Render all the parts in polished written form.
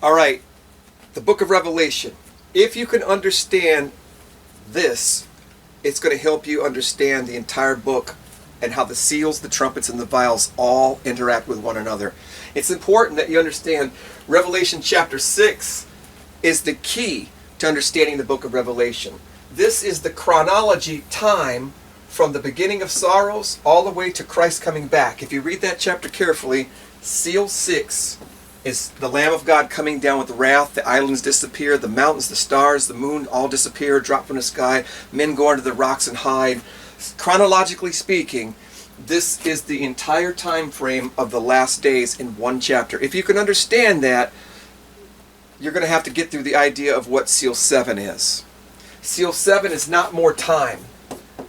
All right, the book of Revelation. If you can understand this, it's going to help you understand the entire book and how the seals, the trumpets, and the vials all interact with one another. It's important that you understand Revelation chapter 6 is the key to understanding the book of Revelation. This is the chronology time from the beginning of sorrows all the way to Christ coming back. If you read that chapter carefully, seal 6 is the Lamb of God coming down with wrath. The islands disappear, the mountains, the stars, the moon all disappear, drop from the sky. Men go into the rocks and hide. Chronologically speaking, this is the entire time frame of the last days in one chapter. If you can understand that, you're going to have to get through the idea of what seal 7 is. Seal 7 is not more time.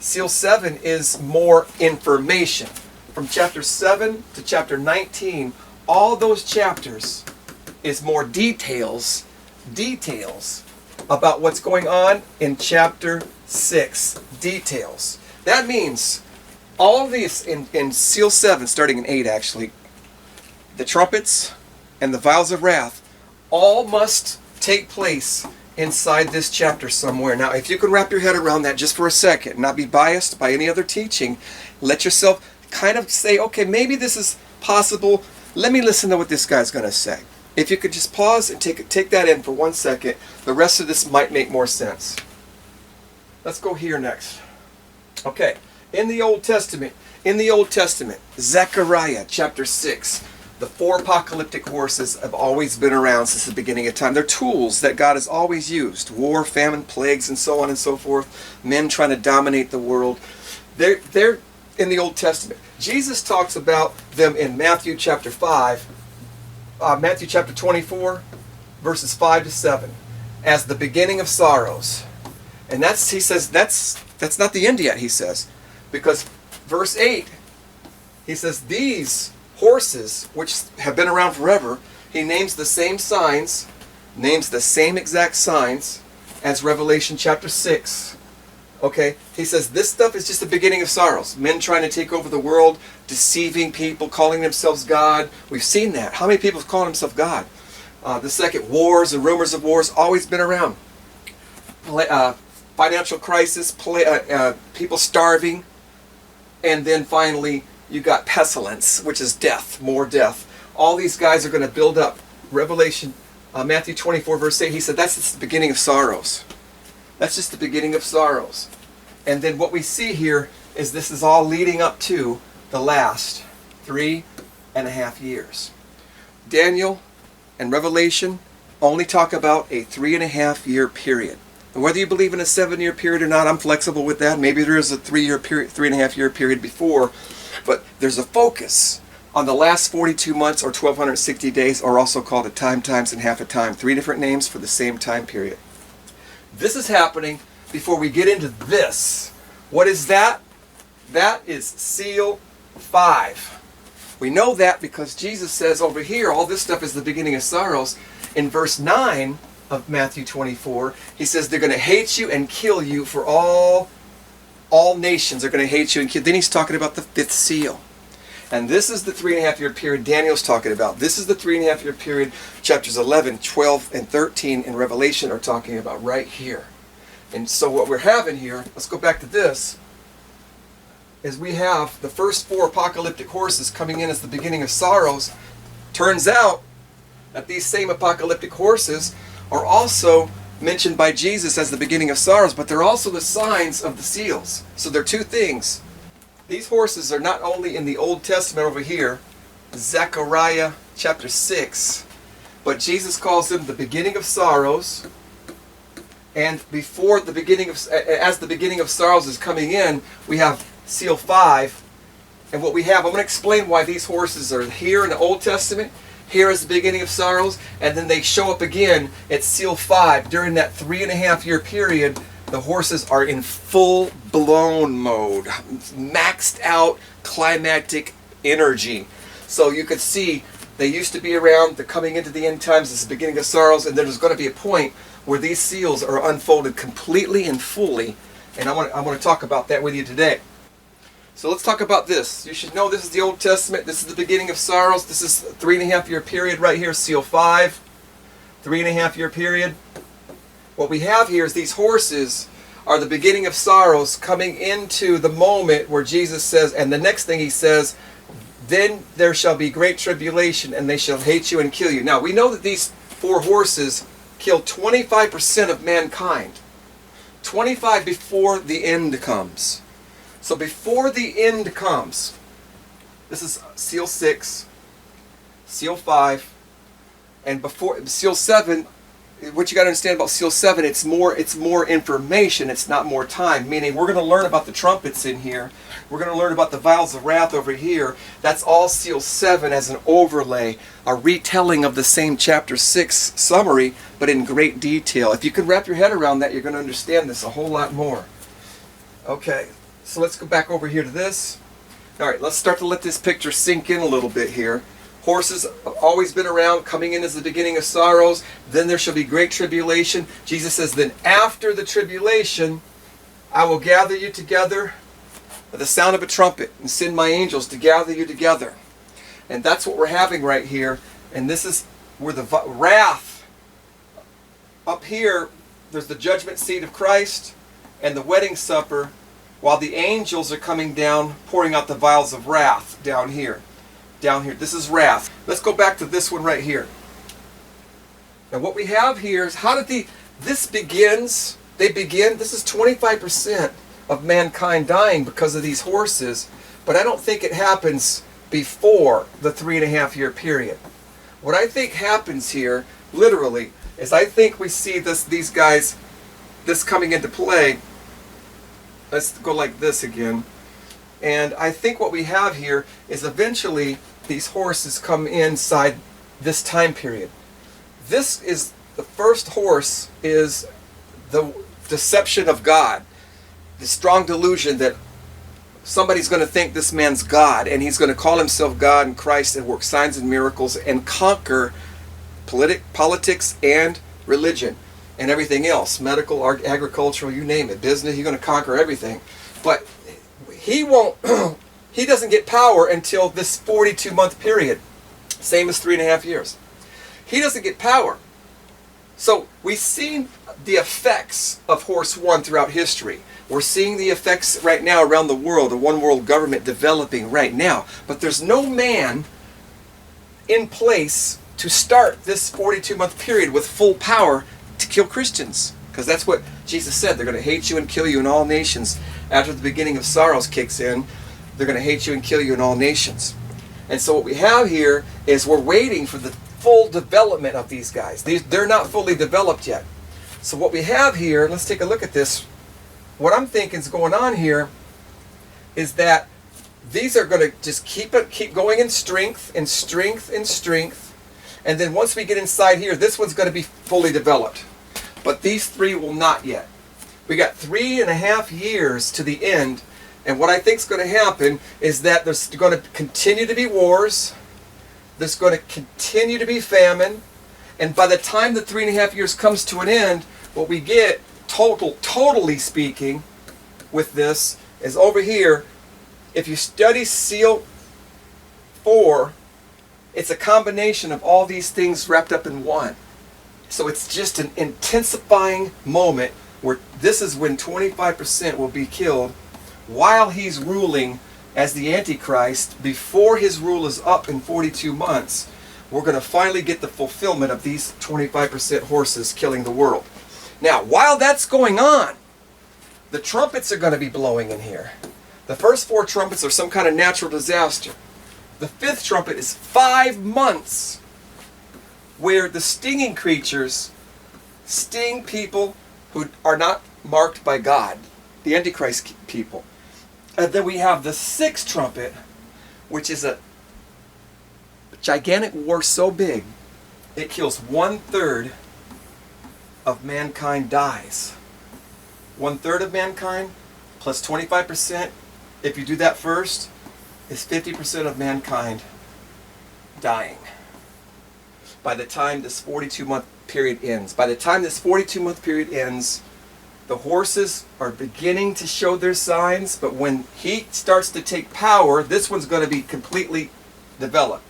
Seal 7 is more information. From chapter 7 to chapter 19, all those chapters is more details about what's going on in chapter 6. Details. That means all of these in seal 7, starting in 8 actually, the trumpets and the vials of wrath, all must take place inside this chapter somewhere. Now, if you can wrap your head around that just for a second, not be biased by any other teaching, let yourself kind of say, okay, maybe this is possible. Let me listen to what this guy's going to say. If you could just pause and take that in for 1 second, the rest of this might make more sense. Let's go here next. Okay, in the Old Testament, Zechariah chapter 6, the 4 apocalyptic horses have always been around since the beginning of time. They're tools that God has always used. War, famine, plagues, and so on and so forth. Men trying to dominate the world. They're in the Old Testament. Jesus talks about them in Matthew chapter 24, verses 5 to 7, as the beginning of sorrows. And he says that's not the end yet, he says. Because verse 8, he says, these horses, which have been around forever, he names the same signs, names the same exact signs as Revelation chapter 6. Okay, he says this stuff is just the beginning of sorrows. Men trying to take over the world, deceiving people, calling themselves God. We've seen that. How many people have called themselves God? The second, wars and rumors of wars, always been around. Financial crisis, people starving. And then finally, you got pestilence, which is death, more death. All these guys are going to build up. Revelation, Matthew 24, verse 8, he said that's just the beginning of sorrows. That's just the beginning of sorrows. And then what we see here is this is all leading up to the last 3.5 years. Daniel and Revelation only talk about a 3.5 year period. And whether you believe in a 7-year period or not, I'm flexible with that. Maybe there is a 3.5 year period before, but there's a focus on the last 42 months or 1260 days, or also called a time, times, and half a time. 3 different names for the same time period. This is happening before we get into this. What is that? That is seal 5. We know that because Jesus says over here, all this stuff is the beginning of sorrows. In verse 9 of Matthew 24, he says they're going to hate you and kill you for all nations are going to hate you and kill. Then he's talking about the 5th seal. And this is the 3.5 year period Daniel's talking about. This is the 3.5 year period chapters 11, 12, and 13 in Revelation are talking about right here. And so what we're having here, let's go back to this, is we have the first 4 apocalyptic horses coming in as the beginning of sorrows. Turns out that these same apocalyptic horses are also mentioned by Jesus as the beginning of sorrows, but they're also the signs of the seals. So they're 2 things. These horses are not only in the Old Testament over here, Zechariah chapter 6, but Jesus calls them the beginning of sorrows. And before the beginning of, as the beginning of sorrows is coming in, we have seal 5. And what we have, I'm going to explain why these horses are here in the Old Testament. Here is the beginning of sorrows, and then they show up again at seal 5. During that 3.5 year period, the horses are in full-blown mode, maxed out climactic energy. So you could see they used to be around, they're coming into the end times, this is the beginning of sorrows, and there's going to be a point where these seals are unfolded completely and fully, and I want to talk about that with you today. So let's talk about this. You should know this is the Old Testament, this is the beginning of sorrows, this is a 3.5 year period right here, seal 5. 3.5 year period. What we have here is these horses are the beginning of sorrows coming into the moment where Jesus says, and the next thing he says, then there shall be great tribulation and they shall hate you and kill you. Now we know that these 4 horses killed 25% of mankind. 25 before the end comes. So before the end comes, this is seal 6, seal 5, and before seal 7, what you got to understand about seal 7, it's more information, it's not more time. Meaning we're going to learn about the trumpets in here. We're going to learn about the vials of wrath over here. That's all seal 7 as an overlay, a retelling of the same chapter 6 summary, but in great detail. If you can wrap your head around that, you're going to understand this a whole lot more. Okay, so let's go back over here to this. All right, let's start to let this picture sink in a little bit here. Horses have always been around, coming in as the beginning of sorrows. Then there shall be great tribulation. Jesus says, then after the tribulation, I will gather you together with the sound of a trumpet and send my angels to gather you together. And that's what we're having right here. And this is where the wrath, up here, there's the judgment seat of Christ and the wedding supper, while the angels are coming down, pouring out the vials of wrath down here. Down here. This is wrath. Let's go back to this one right here. Now what we have here is how did this begins, this is 25% of mankind dying because of these horses, but I don't think it happens before the 3.5 year period. What I think happens here, literally, is I think we see these guys, this coming into play. Let's go like this again. And I think what we have here is eventually these horses come inside this time period. This is the first horse, is the deception of God. The strong delusion that somebody's going to think this man's God and he's going to call himself God and Christ and work signs and miracles and conquer politics and religion and everything else, medical, agricultural, you name it, business. He's going to conquer everything. But he won't, he doesn't get power until this 42-month period. Same as 3.5 years. He doesn't get power. So we've seen the effects of Horse 1 throughout history. We're seeing the effects right now around the world, a one world government developing right now. But there's no man in place to start this 42-month period with full power to kill Christians. Because that's what Jesus said. They're going to hate you and kill you in all nations. After the beginning of sorrows kicks in, they're going to hate you and kill you in all nations. And so what we have here is we're waiting for the full development of these guys. They're not fully developed yet. So what we have here, let's take a look at this. What I'm thinking is going on here is that these are going to just keep going in strength and strength and strength. And then once we get inside here, this one's going to be fully developed. But these 3 will not yet. We got 3.5 years to the end. And what I think is going to happen is that there's going to continue to be wars. There's going to continue to be famine. And by the time the 3.5 years comes to an end, what we get, totally speaking, with this, is over here. If you study seal 4, it's a combination of all these things wrapped up in one. So it's just an intensifying moment where this is when 25% will be killed while he's ruling as the Antichrist. Before his rule is up in 42 months, we're going to finally get the fulfillment of these 25% horses killing the world. Now, while that's going on, the trumpets are going to be blowing in here. The first 4 trumpets are some kind of natural disaster. The 5th trumpet is 5 months where the stinging creatures sting people who are not marked by God, the Antichrist people. And then we have the 6th trumpet, which is a gigantic war so big, it kills 1/3 of mankind dies. 1/3 of mankind plus 25%, if you do that first, is 50% of mankind dying. By the time this 42-month period ends. By the time this 42-month period ends, the horses are beginning to show their signs, but when he starts to take power, this one's going to be completely developed.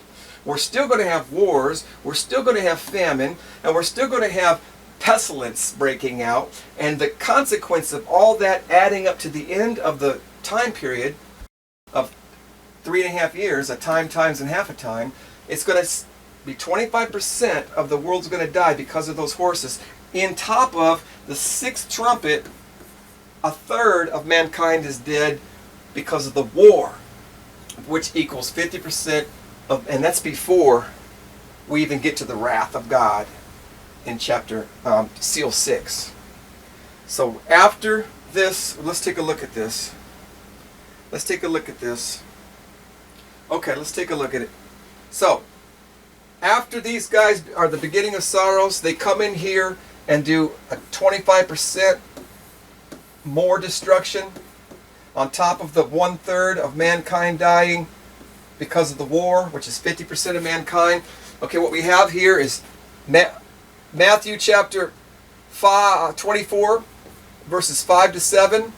We're still going to have wars, we're still going to have famine, and we're still going to have pestilence breaking out. And the consequence of all that adding up to the end of the time period of 3.5 years, a time times and half a time, it's going to be 25% of the world's going to die because of those horses. In top of the sixth trumpet, a third of mankind is dead because of the war, which equals 50% of, and that's before we even get to the wrath of God in chapter seal 6. So after this, let's take a look at this. Let's take a look at this. Okay, let's take a look at it. So after these guys are the beginning of sorrows, they come in here and do a 25% more destruction on top of the 1/3 of mankind dying because of the war, which is 50% of mankind. Okay, what we have here is Matthew chapter 24, verses 5 to 7.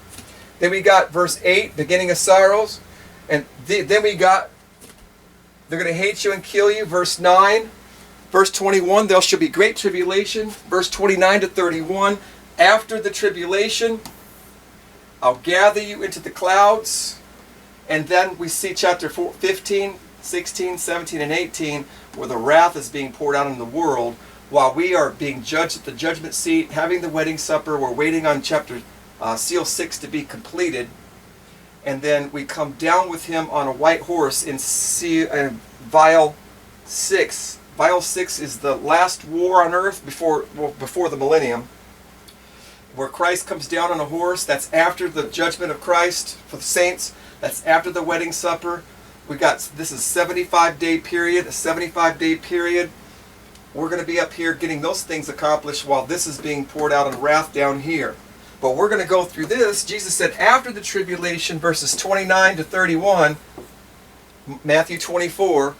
Then we got verse 8, beginning of sorrows. And then we got, they're going to hate you and kill you, verse 9. Verse 21, there shall be great tribulation. Verse 29 to 31, after the tribulation, I'll gather you into the clouds. And then we see chapter 15, 16, 17, and 18, where the wrath is being poured out in the world, while we are being judged at the judgment seat, having the wedding supper. We're waiting on chapter seal 6 to be completed. And then we come down with him on a white horse in vial 6. Vial 6 is the last war on earth before the millennium, where Christ comes down on a horse. That's after the judgment of Christ for the saints. That's after the wedding supper. This is a 75-day period, We're going to be up here getting those things accomplished while this is being poured out in wrath down here. But we're going to go through this. Jesus said after the tribulation, verses 29 to 31, Matthew 24,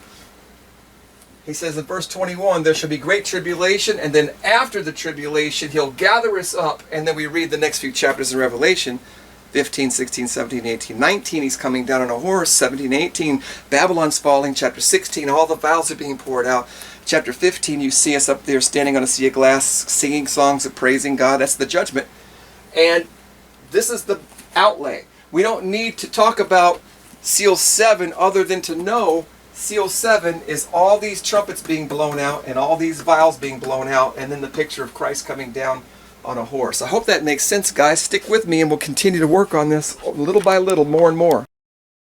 he says in verse 21, there shall be great tribulation, and then after the tribulation, he'll gather us up. And then we read the next few chapters in Revelation, 15, 16, 17, 18, 19, he's coming down on a horse. 17, 18, Babylon's falling. Chapter 16, all the vials are being poured out. Chapter 15, you see us up there standing on a sea of glass, singing songs of praising God. That's the judgment. And this is the outlay. We don't need to talk about seal 7 other than to know seal 7 is all these trumpets being blown out and all these vials being blown out, and then the picture of Christ coming down on a horse. I hope that makes sense, guys. Stick with me and we'll continue to work on this little by little, more and more.